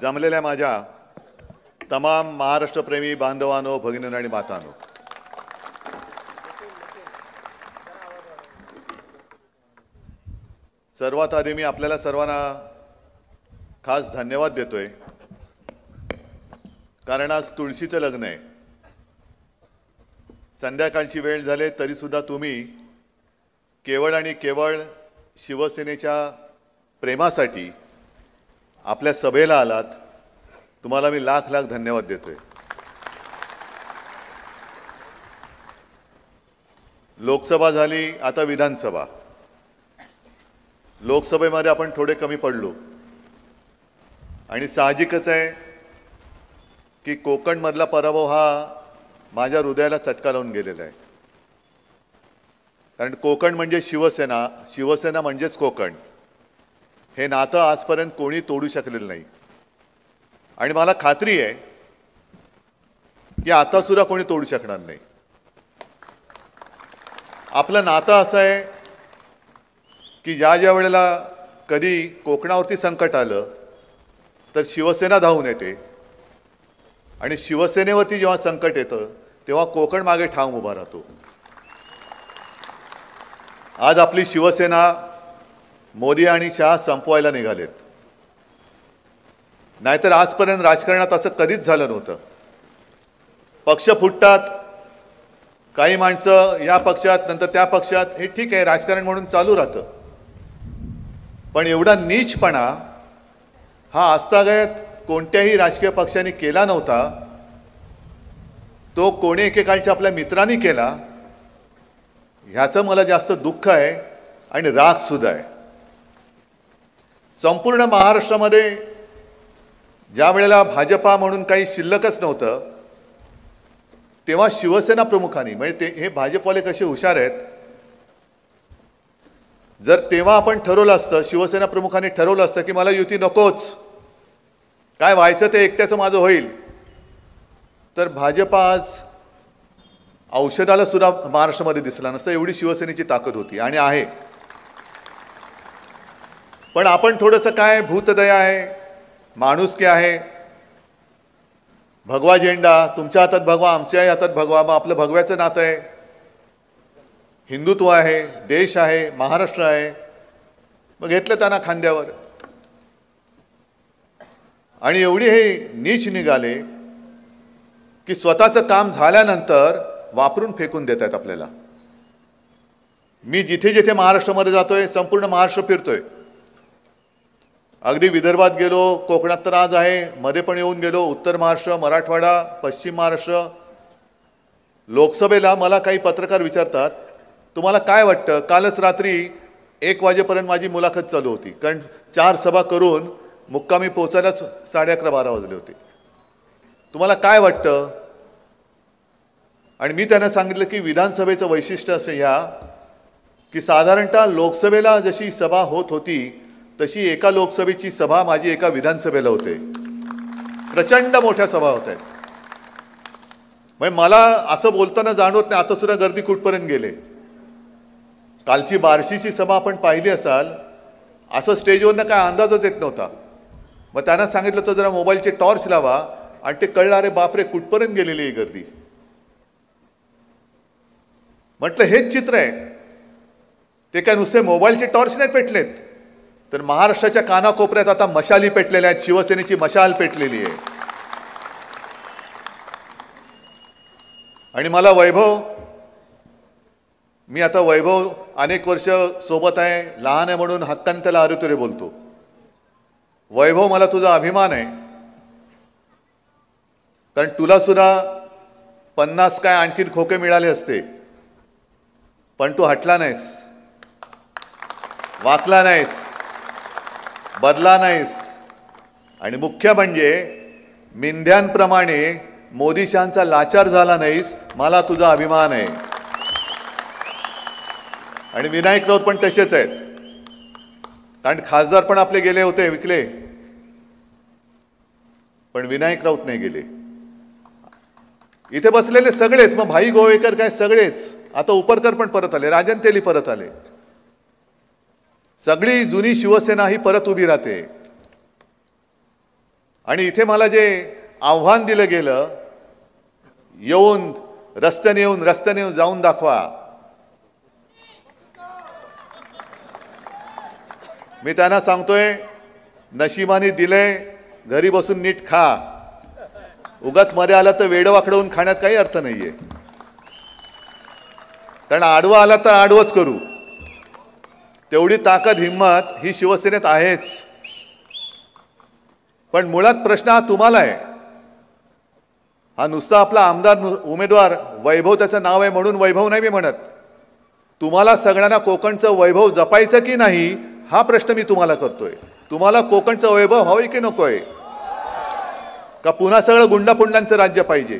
जमलेल्या माझ्या तमाम महाराष्ट्रप्रेमी बांधवांनो, भगिनींनो आणि मातांनो, सर्वात आधी मी आपल्याला सर्वांना खास धन्यवाद देतोय, कारण आज तुळशीचं लग्न आहे. संध्याकाळची वेळ झाली तरी सुद्धा तुम्ही केवळ आणि केवळ शिवसेनेच्या प्रेमासाठी आपल्या सभेला आलात. तुम्हाला मी लाख लाख धन्यवाद देतोय. लोकसभा झाली, आता विधानसभा. लोकसभेमध्ये आपण थोडे कमी पडलो आणि साहजिकच आहे की कोकणमधला पराभव हा माझ्या हृदयाला चटका लावून गेलेला आहे. कारण कोकण म्हणजे शिवसेना, शिवसेना म्हणजेच कोकण. हे नातं आजपर्यंत कोणी तोडू शकलेलं नाही आणि मला खात्री आहे की आता सुद्धा कोणी तोडू शकणार नाही. आपलं नातं असं आहे की ज्या वेळेला कधी कोकणावरती संकट आलं तर शिवसेना धावून येते आणि शिवसेनेवरती जेव्हा संकट येतं तेव्हा कोकण मागे ठाम उभा राहतो. आज आपली शिवसेना मोदी आणि शहा संपवायला निघालेत. नाहीतर आजपर्यंत राजकारणात असं कधीच झालं नव्हतं. पक्ष फुटतात, काही माणसं या पक्षात नंतर त्या पक्षात, हे ठीक आहे, राजकारण म्हणून चालू राहतं. पण एवढा नीचपणा हा आजतागायत कोणत्याही राजकीय पक्षाने केला नव्हता. तो कोणी एकेकाळच्या आपल्या मित्रांनी केला. ह्याचं मला जास्त दुःख आहे आणि राग सुद्धा आहे. संपूर्ण महाराष्ट्रामध्ये ज्या वेळेला भाजपा म्हणून काही शिल्लकच नव्हतं तेव्हा शिवसेना प्रमुखांनी, म्हणजे हे भाजपवाले कसे हुशार आहेत, जर तेव्हा आपण ठरवलं असतं, शिवसेना प्रमुखांनी ठरवलं असतं की मला युती नकोच, काय व्हायचं ते एकट्याचं माझं होईल, तर भाजपा आज औषधाला सुद्धा महाराष्ट्रामध्ये दिसला नसतं. एवढी शिवसेनेची ताकद होती आणि आहे. पण आपण थोडंसं काय भूतदया आहे, माणुसकी आहे, भगवा झेंडा, तुमच्या हातात भगवा, आमच्याही हातात भगवा, मग आपलं भगव्याचं नातं आहे, हिंदुत्व आहे, देश आहे, महाराष्ट्र आहे, मग घेतलं त्यांना खांद्यावर. आणि एवढी हे नीच निघाले की स्वतःचं काम झाल्यानंतर वापरून फेकून देत आहेत आपल्याला. मी जिथे जिथे महाराष्ट्रामध्ये जातोय, संपूर्ण महाराष्ट्र फिरतोय. अगदी विदर्भात गेलो, कोकणात तर आज आहे, मध्ये पण येऊन गेलो, उत्तर महाराष्ट्र, मराठवाडा, पश्चिम महाराष्ट्र. लोकसभेला मला काही पत्रकार विचारतात, तुम्हाला काय वाटतं? कालच रात्री 1 वाजेपर्यंत माझी मुलाखत चालू होती, कारण 4 सभा करून मुक्कामी पोहोचायलाच 11:30-12 वाजले होते. तुम्हाला काय वाटतं? आणि मी त्यांना सांगितलं की विधानसभेचं वैशिष्ट्य असं या की साधारणतः लोकसभेला जशी सभा होत होती तशी एका लोकसभेची सभा माझी एका विधानसभेला होते. प्रचंड मोठ्या सभा होत आहेत. म्हणजे मला असं बोलताना जाणवत नाही आता सुद्धा गर्दी कुठपर्यंत गेले. कालची बार्शीची सभा आपण पाहिली असाल, असं स्टेजवरनं काय अंदाजच येत नव्हता. मग त्यांना सांगितलं तर जरा मोबाईलचे टॉर्च लावा आणि ते कळलं, अरे बापरे कुठपर्यंत गेलेली आहे गर्दी. म्हटलं हेच चित्र आहे. ते काय नुसते मोबाईलचे टॉर्च नाही पेटलेत, तर महाराष्ट्राच्या कानाकोपऱ्यात आता मशाली पेटलेल्या आहेत. शिवसेनेची मशाल पेटलेली आहे. आणि मला वैभव, मी आता वैभव अनेक वर्ष सोबत आहे, लहान आहे म्हणून हक्काने त्याला अरेतुरे बोलतो. वैभव, मला तुझा अभिमान आहे, कारण तुला सुद्धा 50 काय आणखीन खोके मिळाले असते, पण तू हटला नाहीस, वाकला नाहीस, बदला नाहीस. आणि मुख्य म्हणजे मेंढ्यांप्रमाणे मोदीशांचा लाचार झाला नाहीस. मला तुझा अभिमान आहे. आणि विनायक राऊत पण तसेच आहेत, कारण खासदार पण आपले गेले होते, विकले, पण विनायक राऊत नाही गेले. इथे बसलेले सगळेच, मग भाई गोवेकर काय सगळेच, आता उपरकर पण परत आले, राजन तेली परत आले, सगळी जुनी शिवसेना ही परत उभी राहते. आणि इथे मला जे आव्हान दिलं गेलं, रस्त्याने येऊन जाऊन दाखवा, मी त्यांना सांगतोय नशिबाने दिलंय, घरी बसून नीट खा. उगाच मध्ये आला तर वेडं वाकडवून खाण्यात काही अर्थ नाहीये. कारण आडवा आला तर आडवच करू, तेवढी ताकद हिंमत ही शिवसेनेत आहेच. पण मुळात प्रश्न हा तुम्हाला आहे. हा नुसता आपला आमदार उमेदवार वैभव त्याचं नाव आहे म्हणून वैभव नाही मी म्हणत. तुम्हाला सगळ्यांना कोकणचं वैभव जपायचं की नाही हा प्रश्न मी तुम्हाला करतोय. तुम्हाला कोकणचं वैभव हवंय की नकोय? का पुन्हा सगळं गुंडापुंडांचं राज्य पाहिजे?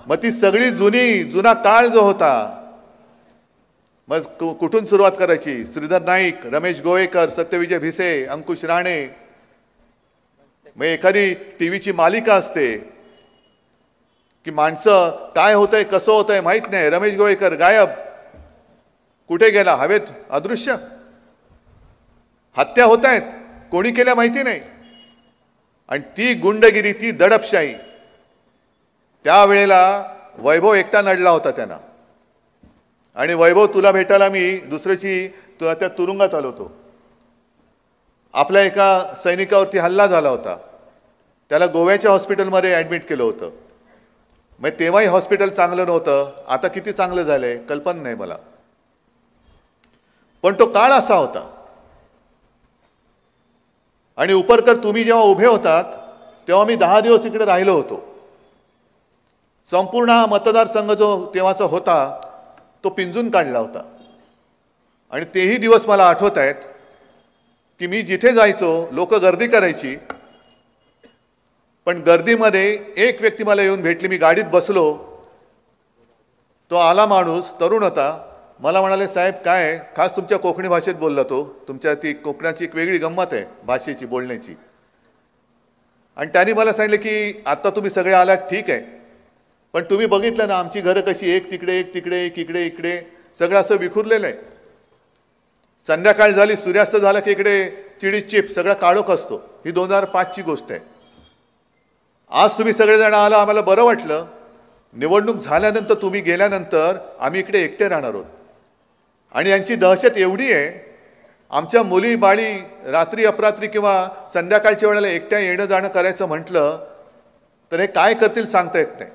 मग ती सगळी जुना काळ जो होता, मग कुठून सुरुवात करायची? श्रीधर नाईक, रमेश गोवेकर, सत्यविजय भिसे, अंकुश राणे. मग एखादी टीव्हीची मालिका असते की माणसं काय होतंय कसं होतंय माहित नाही, रमेश गोवेकर गायब, कुठे गेला? हवेत अदृश्य. हत्या होत आहेत, कोणी केल्या माहिती नाही. आणि ती गुंडगिरी, ती दडपशाही, त्यावेळेला वैभव एकटा नडला होता त्यांना. आणि वैभव तुला भेटायला मी दुसऱ्याची त्या तुरुंगात आलो होतो. आपल्या एका सैनिकावरती हल्ला झाला होता, त्याला गोव्याच्या हॉस्पिटलमध्ये ॲडमिट केलं होतं. मग तेव्हाही हॉस्पिटल चांगलं नव्हतं, आता किती चांगलं झालंय कल्पना नाही मला. पण तो काळ असा होता. आणि उपरकर तुम्ही जेव्हा उभे होतात तेव्हा मी 10 दिवस इकडे राहिलो होतो. संपूर्ण मतदारसंघ जो तेव्हाचा होता तो पिंजून काढला होता. आणि तेही दिवस मला आठवत आहेत की मी जिथे जायचो लोक गर्दी करायची, पण गर्दीमध्ये एक व्यक्ती मला येऊन भेटली. मी गाडीत बसलो, तो आला माणूस, तरुण होता. मला म्हणाले, साहेब काय? खास तुमच्या कोकणी भाषेत बोलला तो. तुमच्या ती कोकणाची एक वेगळी गंमत आहे भाषेची, बोलण्याची. आणि त्यांनी मला सांगितलं की आता तुम्ही सगळे आलात ठीक आहे, पण तुम्ही बघितलं ना आमची घरं कशी, एक तिकडे एक तिकडे, एक इकडे इकडे, सगळं असं विखुरलेलं आहे. संध्याकाळ झाली, सूर्यास्त झाला की इकडे चिडी चिप सगळा काळोख असतो. ही 2005ची गोष्ट आहे. आज तुम्ही सगळेजण आला, आम्हाला बरं वाटलं. निवडणूक झाल्यानंतर तुम्ही गेल्यानंतर आम्ही इकडे एकटे राहणार आहोत. आणि यांची दहशत एवढी आहे, आमच्या मुली बाळी रात्री अपरात्री किंवा संध्याकाळच्या वेळेला एकट्या येणं जाणं करायचं म्हटलं तर हे काय करतील सांगता येत नाही.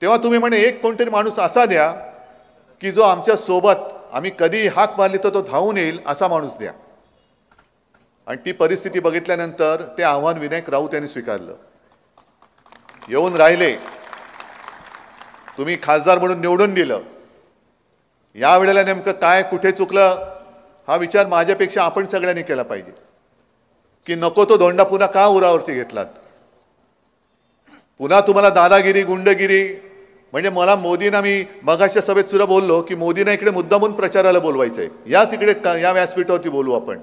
तेव्हा तुम्ही म्हणे एक कोणतरी माणूस असा द्या की जो आमच्या सोबत, आम्ही कधी हाक मारली तर तो धावून येईल असा माणूस द्या. आणि ती परिस्थिती बघितल्यानंतर ते आव्हान विनायक राऊत यांनी स्वीकारलं. येऊन राहिले, तुम्ही खासदार म्हणून निवडून दिलं. यावेळेला नेमकं काय कुठे चुकलं हा विचार माझ्यापेक्षा आपण सगळ्यांनी केला पाहिजे की नको तो धोंडा पुन्हा का उरावरती घेतलात. पुन्हा तुम्हाला दादागिरी, गुंडगिरी. म्हणजे मला मोदींना, मी मगाच्या सभेत सुद्धा बोललो की मोदींना इकडे मुद्दामून प्रचाराला बोलवायचंय, याच इकडे या व्यासपीठावरती बोलू आपण.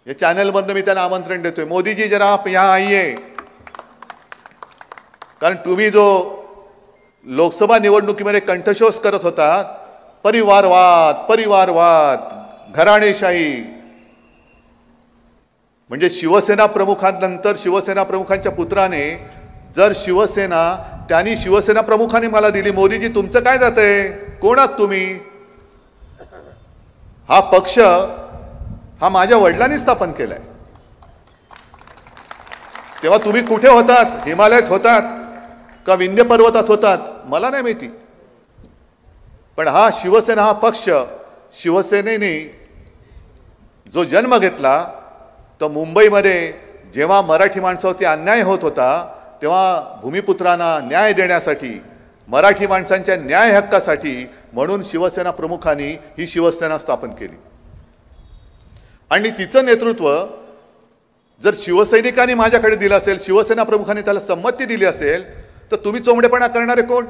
या चॅनलमधनं मी त्यांना आमंत्रण देतोय, मोदीजी जरा आप यहाँ आइए. कारण तुम्ही जो लोकसभा निवडणुकीमध्ये कंठशोष करत होता, परिवारवाद परिवारवाद, घराणेशाही, म्हणजे शिवसेना प्रमुखांनंतर शिवसेना प्रमुखांच्या पुत्राने जर शिवसेना, त्यांनी शिवसेना प्रमुखाने मला दिली, मोदीजी तुमचं काय जातंय, कोण आहात तुम्ही? हा पक्ष हा माझ्या वडिलांनी स्थापन केलाय. तेव्हा तुम्ही कुठे होतात? हिमालयात होतात का विंध्य पर्वतात होतात मला नाही माहिती. पण हा शिवसेना, हा पक्ष, शिवसेनेने जो जन्म घेतला तो मुंबईमध्ये जेव्हा मराठी माणसावरती अन्याय होत होता तेव्हा भूमिपुत्रांना न्याय देण्यासाठी, मराठी माणसांच्या न्याय हक्कासाठी म्हणून शिवसेना प्रमुखांनी ही शिवसेना स्थापन केली. आणि तिचं नेतृत्व जर शिवसैनिकांनी माझ्याकडे दिलं असेल, शिवसेना प्रमुखांनी त्याला संमती दिली असेल, तर तुम्ही चोमडेपणा करणारे कोण?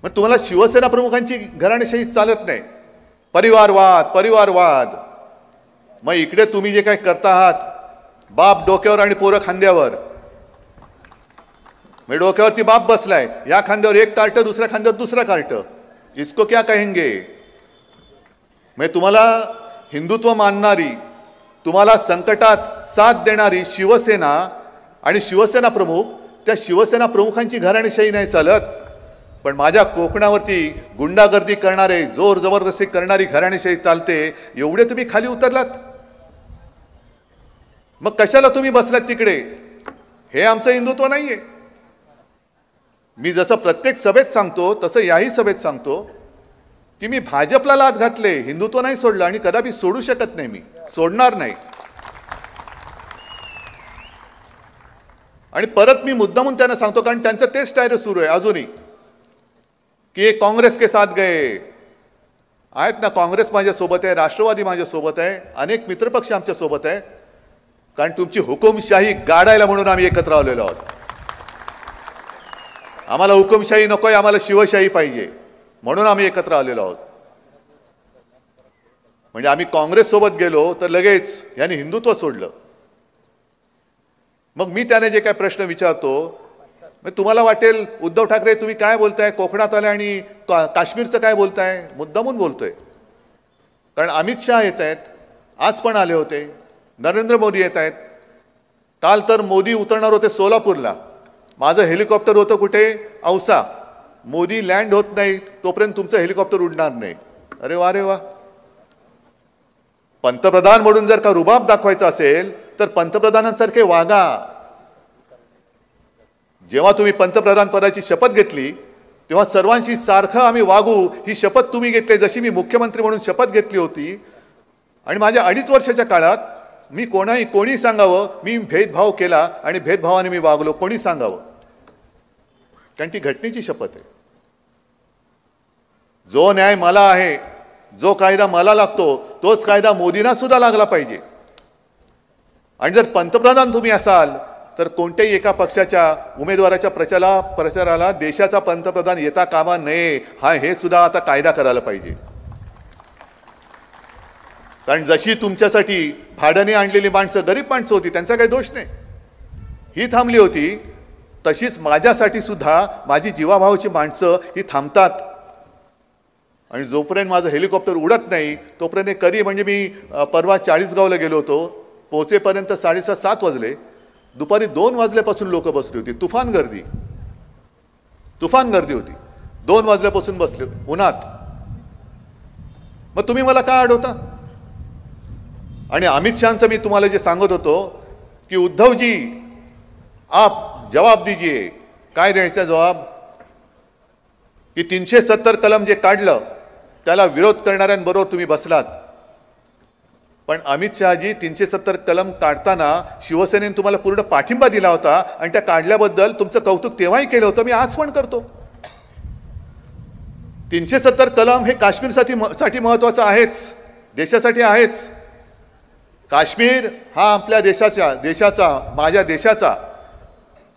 मग तुम्हाला शिवसेना प्रमुखांची घराणेशाही चालत नाही. परिवारवाद परिवारवाद. मग इकडे तुम्ही जे काही करता आहात, बाप डोक्यावर आणि पोरं खांद्यावर. मग डोक्यावरती बाप बसलाय, या खांद्यावर एक कार्ट, दुसऱ्या खांद्यावर दुसरा कार्ट. इसको क्या कहेंगे? मग तुम्हाला हिंदुत्व मानणारी तुम्हाला संकटात साथ देणारी शिवसेना आणि शिवसेना प्रमुख, त्या शिवसेना प्रमुखांची घराणेशाही नाही चालत, पण माझ्या कोकणावरती गुंडागर्दी करणारे, जोर जबरदस्ती करणारी घराणेशाही चालते. एवढे तुम्ही खाली उतरलात, मग कशाला तुम्ही बसलात तिकडे? हे आमचं हिंदुत्व नाहीये. मी जसं प्रत्येक सभेत सांगतो तसं याही सभेत सांगतो की मी भाजपला लाथ घातले, हिंदुत्व नाही सोडलं आणि कदापि सोडू शकत नाही, मी सोडणार नाही. आणि परत मी मुद्दामून त्यांना सांगतो, कारण त्यांचं तेच स्टायर सुरू आहे अजूनही, की काँग्रेस के साथ गए आहेत ना. काँग्रेस माझ्या सोबत आहे, राष्ट्रवादी माझ्या सोबत आहे, अनेक मित्रपक्ष आमच्या सोबत आहे, कारण तुमची हुकुमशाही गाडायला म्हणून आम्ही एकत्र आलेलो आहोत. आम्हाला हुकुमशाही नकोय, आम्हाला शिवशाही पाहिजे, म्हणून आम्ही एकत्र आलेलो आहोत. म्हणजे आम्ही काँग्रेस सोबत गेलो तर लगेच यांनी हिंदुत्व सोडलं. मग मी त्याने जे काय प्रश्न विचारतो, तुम्हाला वाटेल उद्धव ठाकरे तुम्ही काय बोलताय, कोकणात आले आणि काश्मीरचं काय बोलताय? मुद्दामून बोलतोय, कारण अमित शहा येत आहेत, आज पण आले होते, नरेंद्र मोदी येत आहेत. काल तर मोदी उतरणार होते सोलापूरला, माझं हेलिकॉप्टर होतं कुठे? औसा. मोदी लँड होत नाही तोपर्यंत तुमचं हेलिकॉप्टर उडणार नाही. अरे वा रे वा. पंतप्रधान म्हणून जर का रुबाब दाखवायचा असेल तर पंतप्रधानांसारखे वागा. जेव्हा तुम्ही पंतप्रधान पदाची शपथ घेतली तेव्हा सर्वांशी सारखं आम्ही वागू ही शपथ तुम्ही घेतली, जशी मी मुख्यमंत्री म्हणून शपथ घेतली होती. आणि माझ्या 2.5 वर्षाच्या काळात मी कोणी सांगावं मी भेदभाव केला आणि भेदभावाने मी वागलो, कोणी सांगावं? कारण ती घटनेची शपथ आहे. जो न्याय मला आहे, जो कायदा मला लागतो, तोच कायदा मोदींना सुद्धा लागला पाहिजे. आणि जर पंतप्रधान तुम्ही असाल तर कोणत्याही एका पक्षाच्या उमेदवाराच्या प्रचाराला देशाचा पंतप्रधान येता कामा नये, हे सुद्धा आता कायदा करायला पाहिजे. कारण जशी तुमच्यासाठी भाड्याने आणलेली माणसं, गरीब माणसं होती, त्यांचा काही दोष नाही, ही थांबली होती, तशीच माझ्यासाठी सुद्धा माझी जीवाभावाची माणसं ही थांबतात. आणि जोपर्यंत माझं हेलिकॉप्टर उडत नाही तोपर्यंत कधी, म्हणजे मी परवा 40गावला गेलो होतो, पोहोचेपर्यंत 6:30-7 वाजले. दुपारी 2 वाजल्यापासून लोक बसली होती, तुफान गर्दी होती. 2 वाजल्यापासून बसले उन्हात. मग तुम्ही मला काय अडवता? आणि अमित शहांचं मी तुम्हाला जे सांगत होतो की उद्धवजी आप जवाब दीजिए, काय द्यायचा जवाब? की 370 कलम जे काढलं त्याला विरोध करणाऱ्यांबरोबर तुम्ही बसलात. पण अमित शहाजी 370 कलम काढताना शिवसेनेने तुम्हाला पूर्ण पाठिंबा दिला होता आणि त्या काढल्याबद्दल तुमचं कौतुक तेव्हाही केलं होतं, मी आज पण करतो. 370 कलम हे काश्मीरसाठी महत्वाचं आहेच, देशासाठी आहेच. काश्मीर हा आपल्या देशाचा माझ्या देशाचा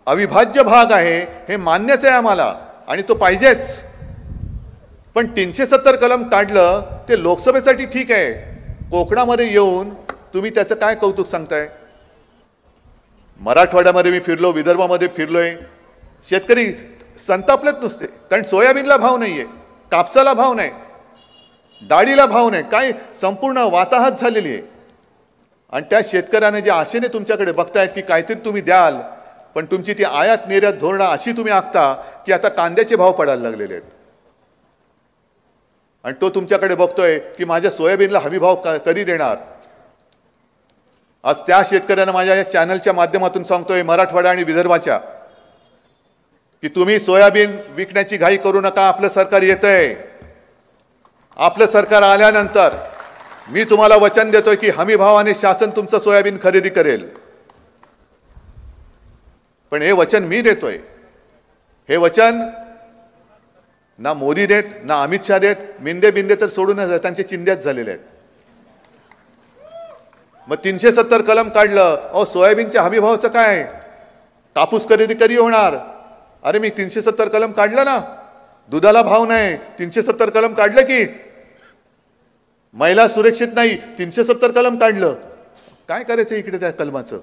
अविभाज्य भाग आहे, हे मान्यच आहे आम्हाला आणि तो पाहिजेच. पण 370 कलम काढलं ते लोकसभेसाठी ठीक आहे, कोकणामध्ये येऊन तुम्ही त्याचं काय कौतुक सांगताय? मराठवाड्यामध्ये मी फिरलो, विदर्भामध्ये फिरलोय, शेतकरी संतापलेत नुसते, कारण सोयाबीनला भाव नाहीये, कापसाला भाव नाही, डाळीला भाव नाही, काय संपूर्ण वाताहत झालेली आहे. आणि त्या शेतकऱ्याने जे आशेने तुमच्याकडे बघतायत की काहीतरी तुम्ही द्याल, पण तुमची ती आयात निर्यात धोरणं अशी तुम्ही आखता की आता कांद्याचे भाव पडायला लागलेले आहेत. आणि तो तुमच्याकडे बघतोय की माझ्या सोयाबीनला हमी भाव कधी देणार. आज त्या शेतकऱ्यांना माझ्या या चॅनलच्या माध्यमातून सांगतोय, मराठवाडा आणि विदर्भाच्या, की तुम्ही सोयाबीन विकण्याची घाई करू नका. आपलं सरकार येतंय. आपलं सरकार आल्यानंतर मी तुम्हाला वचन देतोय की हमी भावाने शासन तुमचं सोयाबीन खरेदी करेल. पण हे वचन मी देतोय, हे वचन ना मोदी देत, ना अमित शहा देत. मिंदे बिंदे तर सोडूनच त्यांचे चिंध्याच झालेले आहेत. मग 370 कलम काढलं, अहो सोयाबीनच्या हमी भावाचं काय? कापूस खरेदी कधी होणार? अरे मी 370 कलम काढलं ना, दुधाला भाव नाही, 370 कलम काढलं की महिला सुरक्षित नाही, 370 कलम काढलं. काय करायचं इकडे त्या कलमाचं?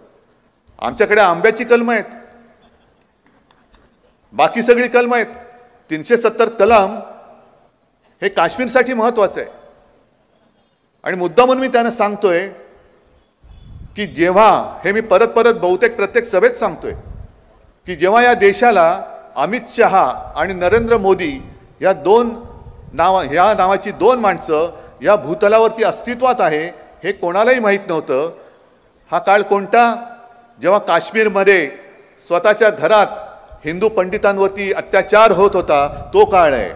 आमच्याकडे आंब्याची कलम आहेत, बाकी सगळी कलम आहेत. 370 कलम हे काश्मीरसाठी महत्वाचं आहे. आणि मुद्दा म्हणून मी त्यांना सांगतोय की जेव्हा, हे मी परत परत बहुतेक प्रत्येक सभेत सांगतोय, की जेव्हा या देशाला अमित शहा आणि नरेंद्र मोदी या नावाची दोन माणसं या भूतलावरती अस्तित्वात आहे हे कोणालाही माहीत नव्हतं. हा काळ कोणता? जेव्हा काश्मीरमध्ये स्वतःच्या घरात हिंदू पंडितांवरती अत्याचार होत होता, तो काळ आहे.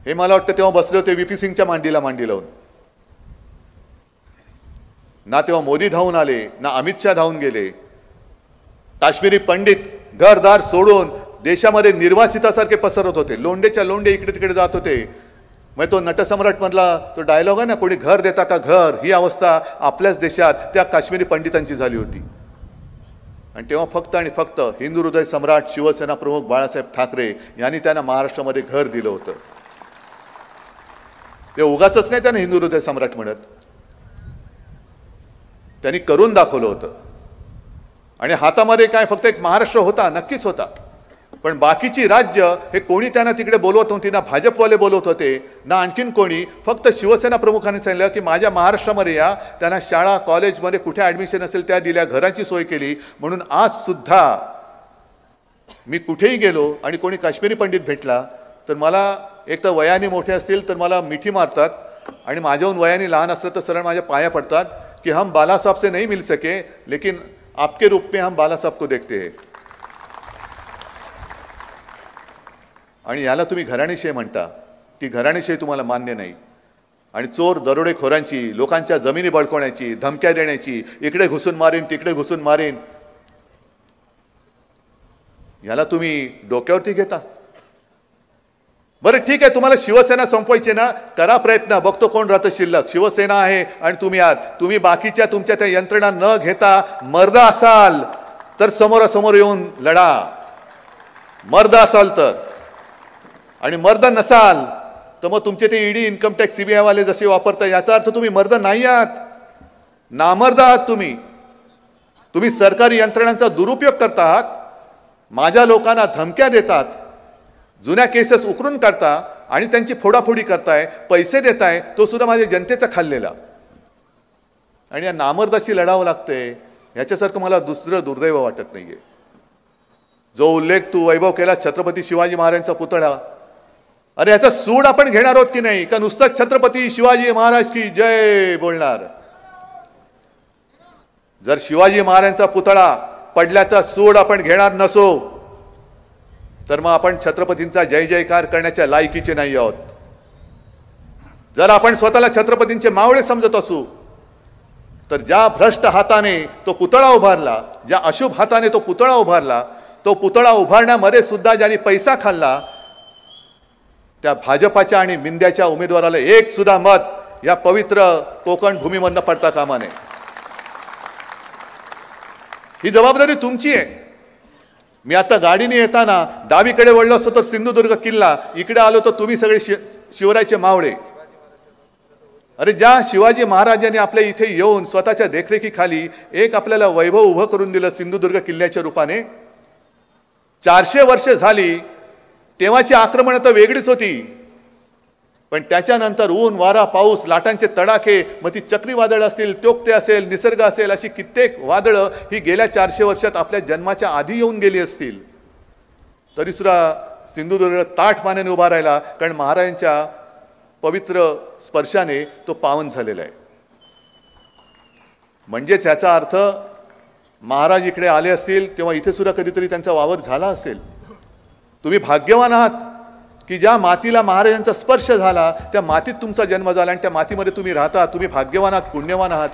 हे मला वाटतं तेव्हा बसले होते व्ही पी सिंगच्या मांडीला मांडी लावून. ना तेव्हा मोदी धावून आले, ना अमित शहा धावून गेले. काश्मीरी पंडित घरदार सोडून देशामध्ये निर्वासितासारखे पसरत होते, लोंडेच्या लोंडे इकडे तिकडे जात होते. मग तो नटसम्राट मधला तो डायलॉग आहे ना, कोणी घर देता का घर, ही अवस्था आपल्याच देशात त्या काश्मीरी पंडितांची झाली होती. आणि तेव्हा फक्त आणि फक्त हिंदू हृदय सम्राट शिवसेना प्रमुख बाळासाहेब ठाकरे यांनी त्यांना महाराष्ट्रामध्ये घर दिलं होतं. ते उगाचच नाही त्यांना हिंदू हृदय सम्राट म्हणत, त्यांनी करून दाखवलं होतं. आणि हातामध्ये काय फक्त एक महाराष्ट्र होता, नक्कीच होता, पण बाकीची राज्य हे कोणी त्यांना तिकडे बोलवत नव्हती. ना भाजपवाले बोलवत होते, ना आणखीन कोणी. फक्त शिवसेना प्रमुखांनी सांगितलं की माझ्या महाराष्ट्रामध्ये या. त्यांना शाळा कॉलेजमध्ये कुठे ॲडमिशन असेल त्या दिल्या, घराची सोय केली. म्हणून आज सुद्धा मी कुठेही गेलो आणि कोणी काश्मीरी पंडित भेटला तर मला एक तर वयाने मोठे असतील तर मला मिठी मारतात, आणि माझ्याहून वयाने लहान असलं तर सरळ माझ्या पाया पडतात कि हम बाला साहब से नहीं मिल सके, लेकिन आपके रूप में हम बाला साहब को देखते हैं. आणि याला तुम्ही घराणेशाही म्हणता. ती घराणेशाही तुम्हाला मान्य नाही. आणि चोर दरोडेखोरांची, लोकांच्या जमिनी बळकवण्याची, धमक्या देण्याची, इकडे घुसून मारीन तिकडे घुसून मारीन, याला तुम्ही डोक्यावरती घेता. बरं ठीक आहे, तुम्हाला शिवसेना संपवायची ना, करा प्रयत्न, बघतो कोण राहतं शिल्लक. शिवसेना आहे आणि तुम्ही आहात. तुम्ही बाकीच्या तुमच्या त्या यंत्रणा न घेता मर्द असाल तर समोरासमोर येऊन लढा, मर्द असाल तर. आणि मर्द नसाल तर मग तुमचे ते ईडी, इन्कम टॅक्स, सीबीआय वाले जसे वापरता, याचा अर्थ तुम्ही मर्द नाही आहात, नामर्द आहात. तुम्ही सरकारी यंत्रणांचा दुरुपयोग करता आहात, माझ्या लोकांना धमक्या देतात, जुन्या केसेस उकरून काढता आणि त्यांची फोडाफोडी करताय, पैसे देताय, तो सुद्धा माझ्या जनतेचा खाल्लेला. आणि या नामर्दाशी लढावं लागतंय, याच्यासारखं मला दुसरं दुर्दैव वाटत नाहीये. जो उल्लेख तू वैभव केला छत्रपती शिवाजी महाराजांचा पुतळा, अरे याचा सूड आपण घेणार आहोत की नाही, का नुसतं छत्रपती शिवाजी महाराज की जय बोलणार? जर शिवाजी महाराजांचा पुतळा पडल्याचा सूड आपण घेणार नसो तर मग आपण छत्रपतींचा जय जयकार करण्याच्या लायकीचे नाही आहोत. जर आपण स्वतःला छत्रपतींचे मावळे समजत असू तर ज्या भ्रष्ट हाताने तो पुतळा उभारला, ज्या अशुभ हाताने तो पुतळा उभारला, तो पुतळा उभारण्यामध्ये सुद्धा ज्यांनी पैसा खाल्ला, त्या भाजपाच्या आणि मिंद्याच्या उमेदवाराला एक सुद्धा मत या पवित्र कोकण भूमीमधनं पडता कामा नये. ही जबाबदारी तुमची आहे. मी आता गाडीने येताना डावीकडे वळलो असतो तर सिंधुदुर्ग किल्ला, इकडे आलो तर तुम्ही सगळे शिवरायचे मावळे. अरे ज्या शिवाजी महाराजांनी आपल्या इथे येऊन स्वतःच्या देखरेखीखाली एक आपल्याला वैभव उभं करून दिलं सिंधुदुर्ग किल्ल्याच्या रूपाने, 400 वर्ष झाली, तेव्हाची आक्रमणं तर वेगळीच होती, पण त्याच्यानंतर ऊन वारा पाऊस लाटांचे तडाखे, मग ती चक्रीवादळ असतील, तोक्ते असेल, निसर्ग असेल, अशी कित्येक वादळं ही गेल्या 400 वर्षात आपल्या जन्माच्या आधी येऊन गेली असतील, तरी सुद्धा सिंधुदुर्ग ताठ मानेने उभा राहिला, कारण महाराजांच्या पवित्र स्पर्शाने तो पावन झालेला आहे. म्हणजेच याचा अर्थ महाराज इकडे आले असतील तेव्हा इथे सुद्धा कधीतरी त्यांचा वावर झाला असेल. तुम्ही भाग्यवान आहात की ज्या मातीला महाराजांचा स्पर्श झाला त्या मातीत तुमचा जन्म झाला आणि त्या मातीमध्ये तुम्ही राहता. तुम्ही भाग्यवान आहात, पुण्यवान आहात.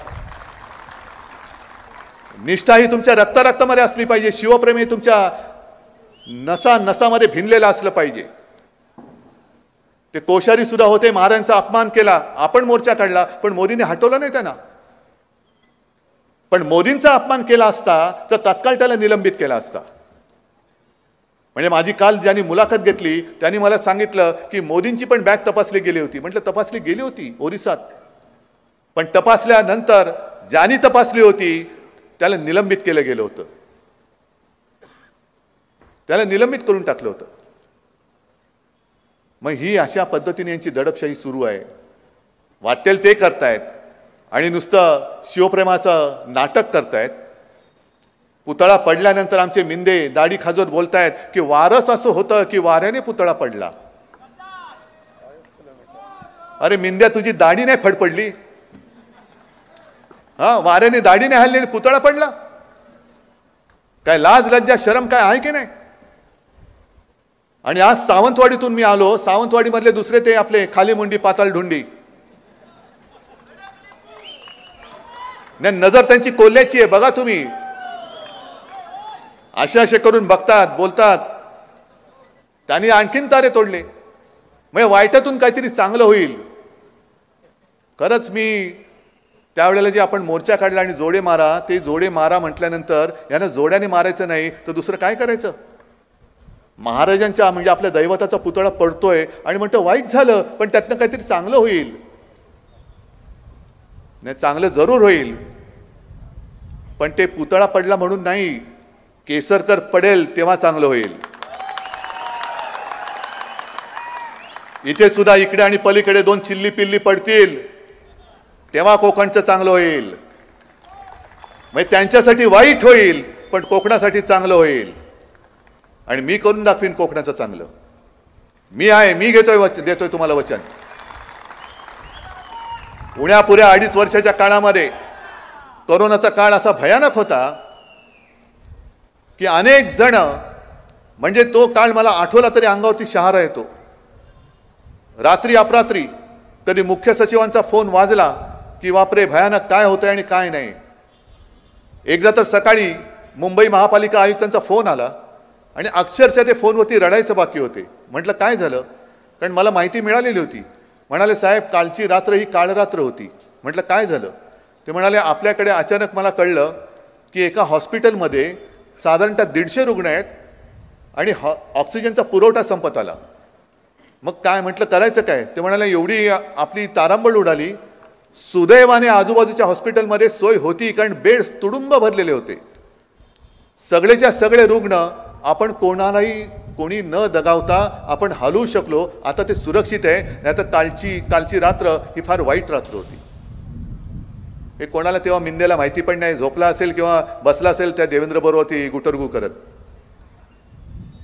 निष्ठा ही तुमच्या रक्तामध्ये असली पाहिजे. शिवप्रेम हे तुमच्या नसामध्ये भिनलेलं असलं पाहिजे. ते कोश्यारी सुद्धा होते, महाराजांचा अपमान केला, आपण मोर्चा काढला, पण मोदींनी हटवलं नाही त्यांना. पण मोदींचा अपमान केला असता तर तात्काळ त्याला निलंबित केला असता. म्हणजे माझी काल ज्यांनी मुलाखत घेतली त्यांनी मला सांगितलं की मोदींची पण बॅग तपासली गेली होती. म्हटलं तपासली गेली होती ओरिसात, पण तपासल्यानंतर ज्यांनी तपासली होती त्याला निलंबित केलं गेलं होतं, त्याला निलंबित करून टाकलं होतं. मग ही अशा पद्धतीने यांची दडपशाही सुरू आहे. वाटेल ते करतायत आणि नुसतं शिवप्रेमाचं नाटक करतायत. पुतळा पडल्यानंतर आमचे मिंदे दाढी खाजवत बोलतायत की वारच असं होतं की वाऱ्याने पुतळा पडला. अरे मिंद्या, तुझी दाढी नाही फडफडली? वाऱ्याने दाढी नाही हल्ली, पुतळा पडला? काय लाज लज्जा शरम काय आहे की नाही? आणि आज सावंतवाडीतून मी आलो. सावंतवाडी मधले दुसरे ते आपले खाली मुंडी पाताळ ढुंडी, नजर त्यांची कोल्ह्याची आहे. बघा तुम्ही, असे करून बघतात, बोलतात. त्यांनी आणखीन तारे तोडले. म्हणजे वाईटातून काहीतरी चांगलं होईल. खरंच मी त्यावेळेला जे आपण मोर्चा काढला आणि जोडे मारा, ते जोडे मारा म्हटल्यानंतर यांना जोड्याने मारायचं नाही तर दुसरं काय करायचं? महाराजांच्या म्हणजे आपल्या दैवताचा पुतळा पडतोय आणि म्हणतो वाईट झालं, पण त्यातनं काहीतरी चांगलं होईल. नाही, चांगलं जरूर होईल, पण ते पुतळा पडला म्हणून नाही, केसरकर पडेल तेव्हा चांगलं होईल. इथे सुद्धा इकडे आणि पलीकडे 2 चिल्ली पिल्ली पडतील तेव्हा कोकणचं चांगलं होईल. म्हणजे त्यांच्यासाठी वाईट होईल पण कोकणासाठी चांगलं होईल. आणि मी करून दाखवीन कोकणाचं चांगलं. मी आहे, मी देतोय तुम्हाला वचन. उण्यापुऱ्या 2.5 वर्षाच्या काळामध्ये कोरोनाचा काळ असा भयानक होता की अनेक जण, म्हणजे तो काळ मला आठवला तरी अंगावरती शहारा येतो. रात्री अपरात्री कधी मुख्य सचिवांचा फोन वाजला की बापरे भयानक काय होतंय आणि काय नाही. एकदा तर सकाळी मुंबई महापालिका आयुक्तांचा फोन आला आणि अक्षरशः ते फोनवरती रडायचं बाकी होते. म्हटलं काय झालं? कारण मला माहिती मिळालेली होती. म्हणाले साहेब कालची रात्र ही काळरात्र होती. म्हटलं काय झालं? ते म्हणाले आपल्याकडे अचानक मला कळलं की एका हॉस्पिटलमध्ये साधारणतः 150 रुग्ण आहेत आणि ऑक्सिजनचा पुरवठा संपत आला. मग काय? म्हटलं करायचं काय? ते म्हणाले एवढी आपली तारांबळ उडाली. सुदैवाने आजूबाजूच्या हॉस्पिटलमध्ये सोय होती, कारण बेड्स तुडुंब भरलेले होते. सगळेच्या सगळे रुग्ण आपण कोणी न दगावता आपण हलवू शकलो. आता ते सुरक्षित आहे. नाही तर कालची रात्र ही फार वाईट रात्र होती. हे कोणाला तेव्हा मिंदेला माहिती पण नाही. झोपला असेल किंवा बसला असेल त्या देवेंद्र बरोबर गुटरगू करत.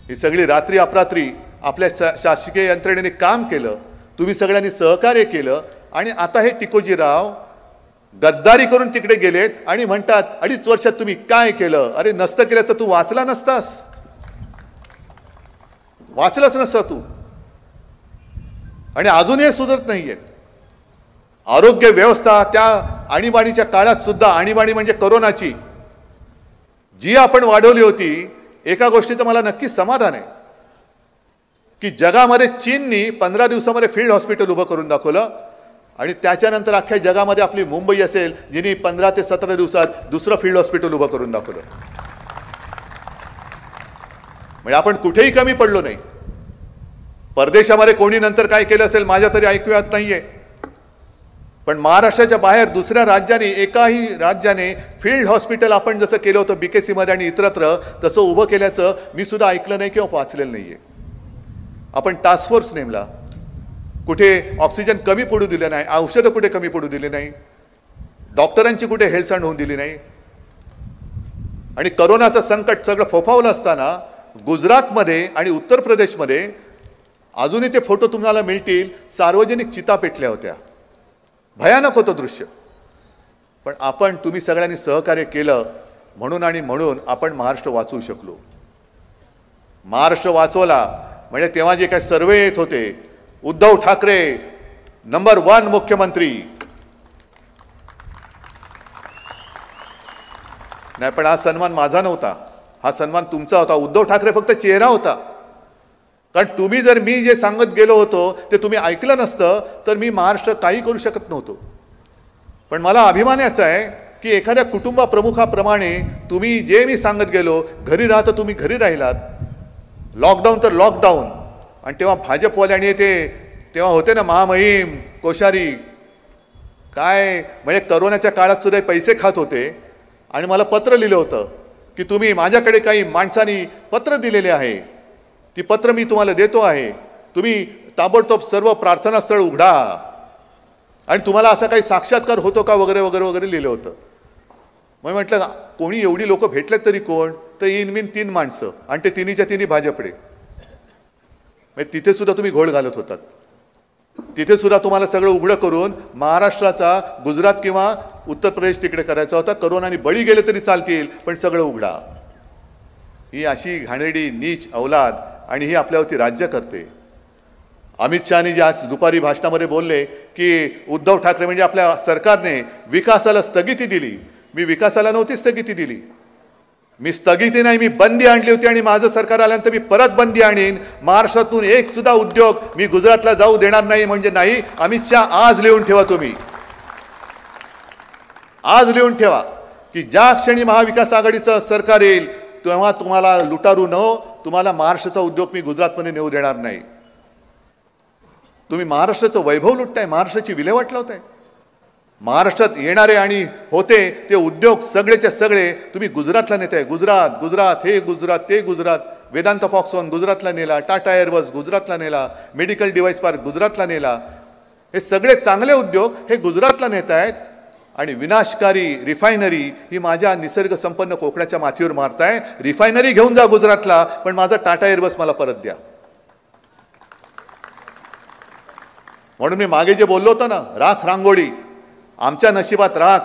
ही सगळी रात्री अपरात्री आपल्या शासकीय यंत्रणेने काम केलं. तुम्ही सगळ्यांनी सहकार्य केलं. आणि आता हे टिकोजीराव गद्दारी करून तिकडे गेलेत आणि म्हणतात 2.5 वर्षात तुम्ही काय केलं? अरे नसतं केलं तर तू वाचला नसतास. वाचलाच नसता तू. आणि अजूनही सुधरत नाहीये. आरोग्य व्यवस्था त्या आणीबाणीच्या काळात सुद्धा, आणीबाणी म्हणजे कोरोनाची जी आपण वाढवली होती, एका गोष्टीचं मला नक्कीच समाधान आहे की जगामध्ये चीननी 15 दिवसामध्ये फील्ड हॉस्पिटल उभं करून दाखवलं. आणि त्याच्यानंतर अख्ख्या जगामध्ये आपली मुंबई असेल जिनी 15 ते 17 दिवसात दुसरं फील्ड हॉस्पिटल उभं करून दाखवलं. म्हणजे आपण कुठेही कमी पडलो नाही. परदेशामध्ये कोणी नंतर काय केलं असेल माझ्या तरी ऐकूयात नाहीये. पण महाराष्ट्राच्या बाहेर दुसऱ्या राज्याने, एकाही राज्याने फील्ड हॉस्पिटल आपण जसं केलं होतं बीकेसी मध्ये आणि इतरत्र तसं उभं केल्याचं मी सुद्धा ऐकलं नाही किंवा वाचलेलं नाहीये. आपण टास्क फोर्स नेमला. कुठे ऑक्सिजन कमी पडू दिले नाही, औषधं कुठे कमी पडू दिली नाही, डॉक्टरांची कुठे हेळसांड होऊन दिली नाही. आणि कोरोनाचं संकट सगळं फोफावलं असताना गुजरातमध्ये आणि उत्तर प्रदेशमध्ये अजूनही ते फोटो तुम्हाला मिळतील, सार्वजनिक चिता पेटल्या होत्या. भयानक होतं दृश्य. पण तुम्ही सगळ्यांनी सहकार्य केलं म्हणून आपण महाराष्ट्र वाचवू शकलो. महाराष्ट्र वाचवला म्हणजे तेव्हा जे काही सर्वे येत होते, उद्धव ठाकरे नंबर 1 मुख्यमंत्री. नाही, पण हा सन्मान माझा नव्हता, हा सन्मान तुमचा होता. उद्धव ठाकरे फक्त चेहरा होता. कारण तुम्ही जर मी जे सांगत गेलो होतो ते तुम्ही ऐकलं नसतं तर मी महाराष्ट्र काही करू शकत नव्हतो. पण मला अभिमान याचा आहे की एखाद्या कुटुंबा प्रमुखाप्रमाणे तुम्ही जे मी सांगत गेलो, घरी राहता तुम्ही घरी राहिलात, लॉकडाऊन तर लॉकडाऊन. आणि तेव्हा भाजपवाल्याने तेव्हा होते ना महामहिम कोश्यारी, काय म्हणजे करोनाच्या काळात सुद्धा पैसे खात होते. आणि मला पत्र लिहिलं होतं की तुम्ही माझ्याकडे काही माणसांनी पत्र दिलेले आहे, ती पत्र मी तुम्हाला देतो आहे, तुम्ही ताबडतोब सर्व प्रार्थनास्थळ उघडा. आणि तुम्हाला असा काही साक्षात्कार होतो का वगैरे वगैरे वगैरे लिहिलं होतं. मग म्हटलं कोणी एवढी लोक भेटलेत तरी कोण, तर इन 3 माणसं आणि ते तिन्हीच्या तिन्ही भाजपडे. तिथे सुद्धा तुम्ही घोळ घालत होतात. तिथे सुद्धा तुम्हाला सगळं उघडं करून महाराष्ट्राचा गुजरात किंवा उत्तर प्रदेश तिकडे करायचा होता. करोनाने बळी गेले तरी चालतील पण सगळं उघडा. ही अशी घाणेरडी नीच औलाद आणि ही आपल्यावरती राज्य करते. अमित शहानी जे आज दुपारी भाषणामध्ये बोलले की उद्धव ठाकरे म्हणजे आपल्या सरकारने विकासाला स्थगिती दिली. मी विकासाला नव्हती स्थगिती दिली. मी स्थगिती नाही, मी बंदी आणली होती आणि माझं सरकार आल्यानंतर मी परत बंदी आणीन. महाराष्ट्रातून एक सुद्धा उद्योग मी गुजरातला जाऊ देणार नाही म्हणजे नाही. अमित शहा आज लिहून ठेवा, तुम्ही आज लिहून ठेवा की ज्या क्षणी महाविकास आघाडीचं सरकार येईल तेव्हा तुम्हाला लुटारू नो, तुम्हाला महाराष्ट्राचा उद्योग मी गुजरातमध्ये नेऊ देणार नाही. तुम्ही महाराष्ट्राचं वैभव लुटताय, महाराष्ट्राची विल्हेवाट लावताय. महाराष्ट्रात येणारे आणि होते ते उद्योग सगळेच्या सगळे तुम्ही गुजरातला नेताय. गुजरात गुजरात हे गुजरात ते गुजरात. वेदांत फॉक्सॉन गुजरातला नेला, टाटा एअरबस गुजरातला नेला, मेडिकल डिव्हाइस पार्क गुजरातला नेला. हे सगळे चांगले उद्योग हे गुजरातला नेत आहेत आणि विनाशकारी रिफायनरी ही माझ्या निसर्ग संपन्न कोकणाच्या मातीवर मारताय. रिफायनरी घेऊन जा गुजरातला, पण माझा टाटा एअरबस मला परत द्या. म्हणून मी मागे जे बोललो होतो ना, राख रांगोळी, आमच्या नशिबात राख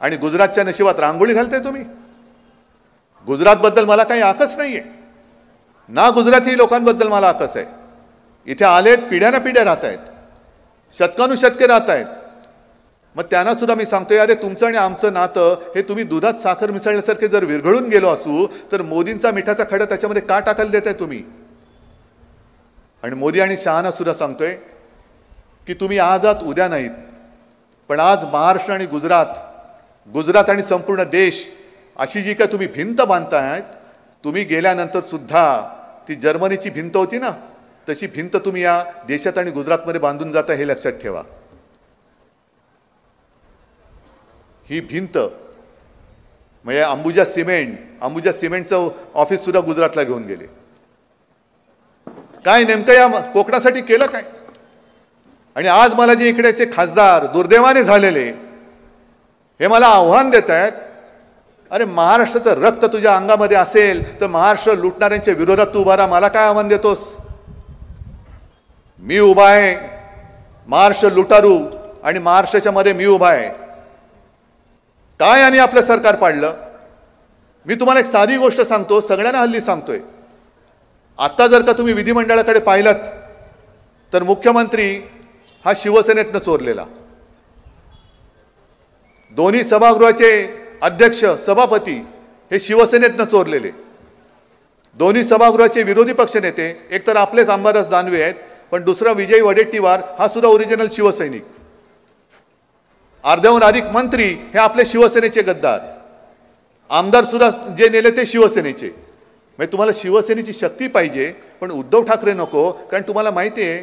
आणि गुजरातच्या नशिबात रांगोळी घालताय तुम्ही. गुजरातबद्दल मला काही आकस नाहीये ना, गुजराती लोकांबद्दल मला आकस आहे. इथे आलेत, पिढ्याना पिढ्या राहत आहेत, शतकानुशतके राहत आहेत. मग त्यांना सुद्धा मी सांगतोय, अरे तुमचं आणि आमचं नातं हे तुम्ही दुधात साखर मिसळल्यासारखे जर विरघळून गेलो असू तर मोदींचा मिठाचा खडा त्याच्यामध्ये का टाकायला देताय तुम्ही. आणि मोदी आणि शहाना सुद्धा सांगतोय की तुम्ही आज आहात उद्या नाहीत, पण आज महाराष्ट्र आणि गुजरात आणि संपूर्ण देश अशी जी काय तुम्ही भिंत बांधतायत, तुम्ही गेल्यानंतर सुद्धा ती जर्मनीची भिंत होती ना, तशी भिंत तुम्ही या देशात आणि गुजरातमध्ये बांधून जाता, हे लक्षात ठेवा. ही भिंत म्हणजे अंबुजा सिमेंटचं ऑफिस सुद्धा गुजरातला घेऊन गेले. काय नेमकं या कोकणासाठी केलं काय. आणि आज मला जे इकडेचे खासदार दुर्दैवाने झालेले हे मला आव्हान देत आहेत, अरे महाराष्ट्राचं रक्त तुझ्या अंगामध्ये असेल तर महाराष्ट्र लुटणाऱ्यांच्या विरोधात तू उभा राहा. मला काय आव्हान देतोस. मी उभा आहे, महाराष्ट्र लुटारू आणि महाराष्ट्राच्या मध्ये मी उभा आहे. काय आणि आपलं सरकार पाडलं. मी तुम्हाला एक साधी गोष्ट सांगतो, सगळ्यांना हल्ली सांगतोय. आता जर का तुम्ही विधिमंडळाकडे पाहिलात तर मुख्यमंत्री हा शिवसेनेतनं चोरलेला, दोन्ही सभागृहाचे अध्यक्ष सभापती हे शिवसेनेतनं चोरलेले, दोन्ही सभागृहाचे विरोधी पक्ष नेते एक तर आपलेच अंबादास दानवे आहेत, पण दुसरा विजय वडेट्टीवार हा सुद्धा ओरिजिनल शिवसैनिक. अर्ध्याहून अधिक मंत्री हे आपले शिवसेनेचे गद्दार. आमदार सुद्धा जे नेले ते शिवसेनेचे. म्हणजे तुम्हाला शिवसेनेची शक्ती पाहिजे पण उद्धव ठाकरे नको. कारण तुम्हाला माहिती आहे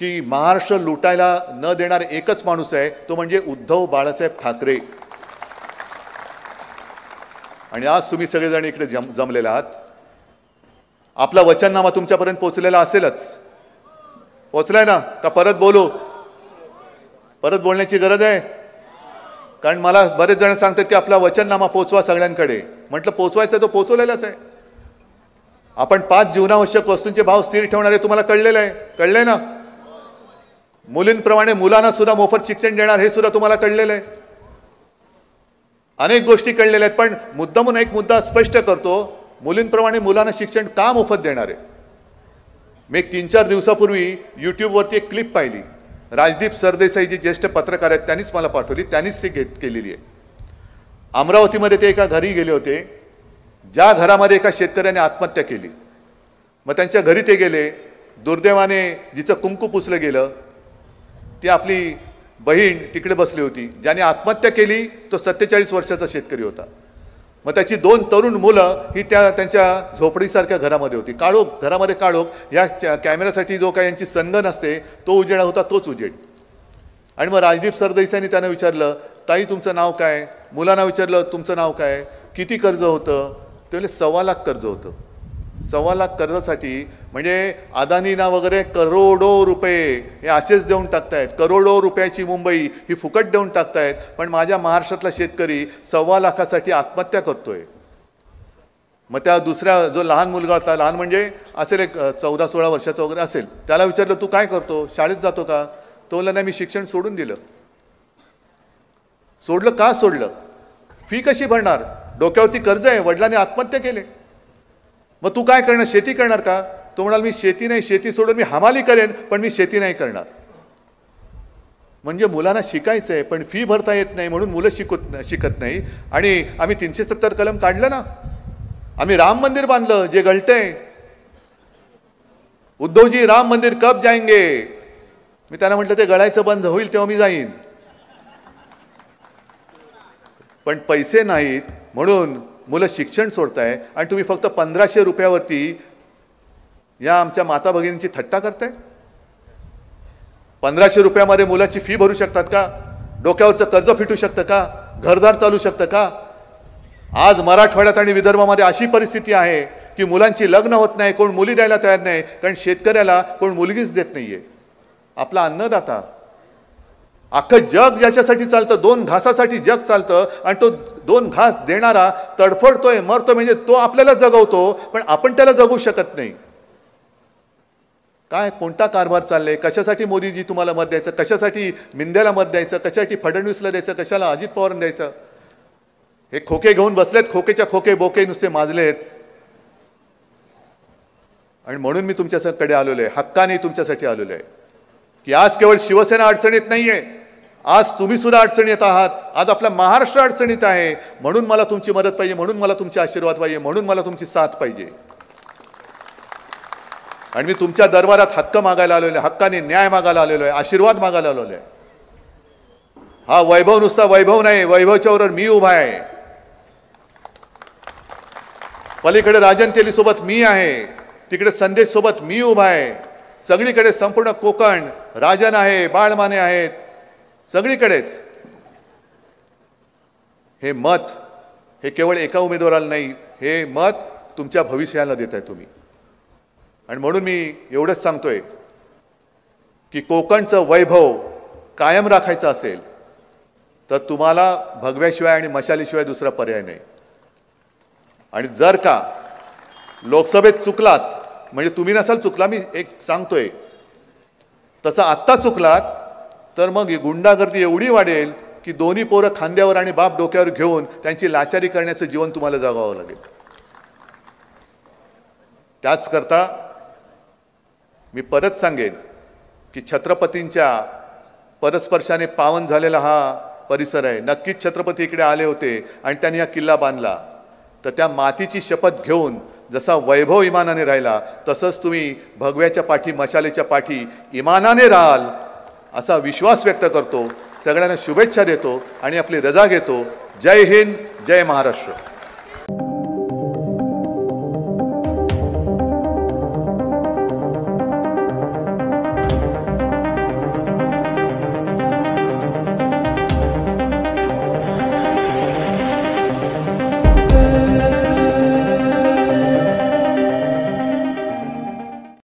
की महाराष्ट्र लुटायला न देणारा एकच माणूस आहे, तो म्हणजे उद्धव बाळासाहेब ठाकरे. आणि आज तुम्ही सगळेजण इकडे जमलेला आहात. आपला वचननामा तुमच्यापर्यंत पोहोचलेला असेलच. पोहोचलाय ना का परत बोलू. परत बोलण्याची गरज आहे. कारण मला बरेच जण सांगतात की आपला वचननामा पोहोचवा सगळ्यांकडे. म्हटलं पोहोचवायचा तो पोहोचवलेलाच आहे. आपण 5 जीवनावश्यक वस्तूंचे भाव स्थिर ठेवणारे तुम्हाला कळलेलं आहे. कळलंय ना. मुलींप्रमाणे मुलांना सुद्धा मोफत शिक्षण देणार हे सुद्धा तुम्हाला कळलेलं आहे. अनेक गोष्टी कळलेल्या आहेत. पण मुद्दामून एक मुद्दा स्पष्ट करतो, मुलींप्रमाणे मुलांना शिक्षण का मोफत देणार आहे. मी 3-4 दिवसापूर्वी युट्यूबवरती एक क्लिप पाहिली. राजदीप सरदेसाई जे ज्येष्ठ पत्रकार आहेत त्यांनीच मला पाठवली, त्यांनीच ती केलेली आहे. अमरावतीमध्ये ते एका घरी गेले होते, ज्या घरामध्ये एका शेतकऱ्याने आत्महत्या केली. मग त्यांच्या घरी ते गेले. दुर्दैवाने जिचं कुंकू पुसलं गेलं ती आपली बहीण तिकडे बसली होती. ज्याने आत्महत्या केली तो 47 वर्षाचा शेतकरी होता. मग त्याची 2 तरुण मुलं ही त्यांच्या झोपडीसारख्या घरामध्ये होती. काळोख, घरामध्ये काळोख. या कॅमेऱ्यासाठी जो काय यांची संगन असते तो उजेड होता, तोच उजेड. आणि मग राजदीप सरदेसाईंनी त्यांना विचारलं, ताई तुमचं नाव काय. मुलांना विचारलं तुमचं नाव काय, किती कर्ज होतं. ते म्हणले 1.25 लाख कर्ज होतं. 1.25 लाख कर्जासाठी म्हणजे अदानीना वगैरे करोडो रुपये हे असेच देऊन टाकतायत. करोडो रुपयाची मुंबई ही फुकट देऊन टाकतायत. पण माझ्या महाराष्ट्रातला शेतकरी 1.25 लाखासाठी आत्महत्या करतोय. मग त्या दुसऱ्या जो लहान मुलगा होता, लहान म्हणजे असेल एक 14-16 वर्षाचा वगैरे असेल, त्याला विचारलं तू काय करतो, शाळेत जातो का? तो म्हणला नाही, मी शिक्षण सोडून दिलं. सोडलं का सोडलं? फी कशी भरणार, डोक्यावरती कर्ज आहे, वडिलांनी आत्महत्या केले. मग तू काय करणार, शेती करणार का? तो म्हणाल मी शेती नाही, शेती सोडून मी हमाली करेन, पण मी शेती नाही करणार. म्हणजे मुलांना शिकायचं आहे पण फी भरता येत नाही म्हणून मुलं शिकत नाही. आणि आम्ही 370 कलम काढलं ना, आम्ही राम मंदिर बांधलं जे गळतंय. उद्धवजी राम मंदिर कब जाएंगे? मी त्यांना म्हटलं ते गळायचं बंद होईल तेव्हा मी जाईन. पण पैसे नाहीत म्हणून मुलं शिक्षण सोडताय आणि तुम्ही फक्त 1500 रुपयावरती या आमच्या माता भगिनींची थट्टा करताय. 1500 रुपयामध्ये मुलाची फी भरू शकतात का? डोक्यावरचं कर्ज फिटू शकतं का? घरदार चालू शकतं का? आज मराठवाड्यात आणि विदर्भामध्ये अशी परिस्थिती आहे की मुलांची लग्न होत नाही, कोण मुली द्यायला तयार नाही, कारण शेतकऱ्याला कोण मुलगीच देत नाहीये. आपला अन्नदाता, अख्खं जग ज्याच्यासाठी चालतं, 2 घासासाठी जग चालतं आणि तो 2 घास देणारा तडफडतोय, मरतोय. म्हणजे तो आपल्याला जगवतो पण आपण त्याला जगू शकत नाही. काय कोणता कारभार चाललाय? कशासाठी मोदीजी तुम्हाला मत द्यायचं, कशासाठी मिंद्याला मत द्यायचं, कशासाठी फडणवीसला द्यायचं, कशाला अजित पवारांना द्यायचं? हे खोके घेऊन बसलेत, खोकेच्या खोके बोके नुसते माजलेत. आणि म्हणून मी तुमच्याकडे आलेलो आहे, हक्काने तुमच्यासाठी आलेलो आहे की आज केवळ शिवसेना अडचणीत नाहीये, आज तुम्ही सुद्धा अडचणीत आहात. आज आपला महाराष्ट्र अडचणीत आहे. म्हणून मला तुमची मदत पाहिजे, म्हणून मला तुमचे आशीर्वाद पाहिजे, म्हणून मला तुमची साथ पाहिजे. आणि मी तुमच्या दरबारात हक्क मागायला आलेलो आहे, हक्काने न्याय मागायला आलेलो आहे, आशीर्वाद मागायला आलेलो आहे. हा वैभव नुसता वैभव नाही, वैभवच्या बरोबर मी उभा आहे. पलीकडे राजन तेली सोबत मी आहे, तिकडे संदेश सोबत मी उभा आहे. सगळीकडे संपूर्ण कोकण राजन आहे, बाळमाने आहेत, सगळीकडेच. हे मत हे केवळ एका उमेदवाराला नाही, हे मत तुमच्या भविष्याला देताय तुम्ही. आणि म्हणून मी एवढंच सांगतोय की कोकणचं वैभव कायम राखायचं असेल तर तुम्हाला भगव्याशिवाय आणि मशालीशिवाय दुसरा पर्याय नाही. आणि जर का लोकसभेत चुकलात, म्हणजे तुम्ही नसाल चुकला, मी एक सांगतोय, तसं आत्ता चुकलात तर मग गुंडागर्दी एवढी वाढेल की दोन्ही पोरं खांद्यावर आणि बाप डोक्यावर घेऊन त्यांची लाचारी करण्याचं जीवन तुम्हाला जगावं लागेल. त्याच करता मी परत सांगेन की छत्रपतींच्या परस्पर्शाने पावन झालेला हा परिसर आहे. नक्कीच छत्रपती इकडे आले होते आणि त्यांनी हा किल्ला बांधला. तर त्या मातीची शपथ घेऊन जसा वैभव इमानाने राहिला तसंच तुम्ही भगव्याच्या पाठी, मशालेच्या पाठी इमानाने राहाल असा विश्वास व्यक्त करतो. सगळ्यांना शुभेच्छा देतो आणि आपली रजा घेतो. जय हिंद, जय महाराष्ट्र.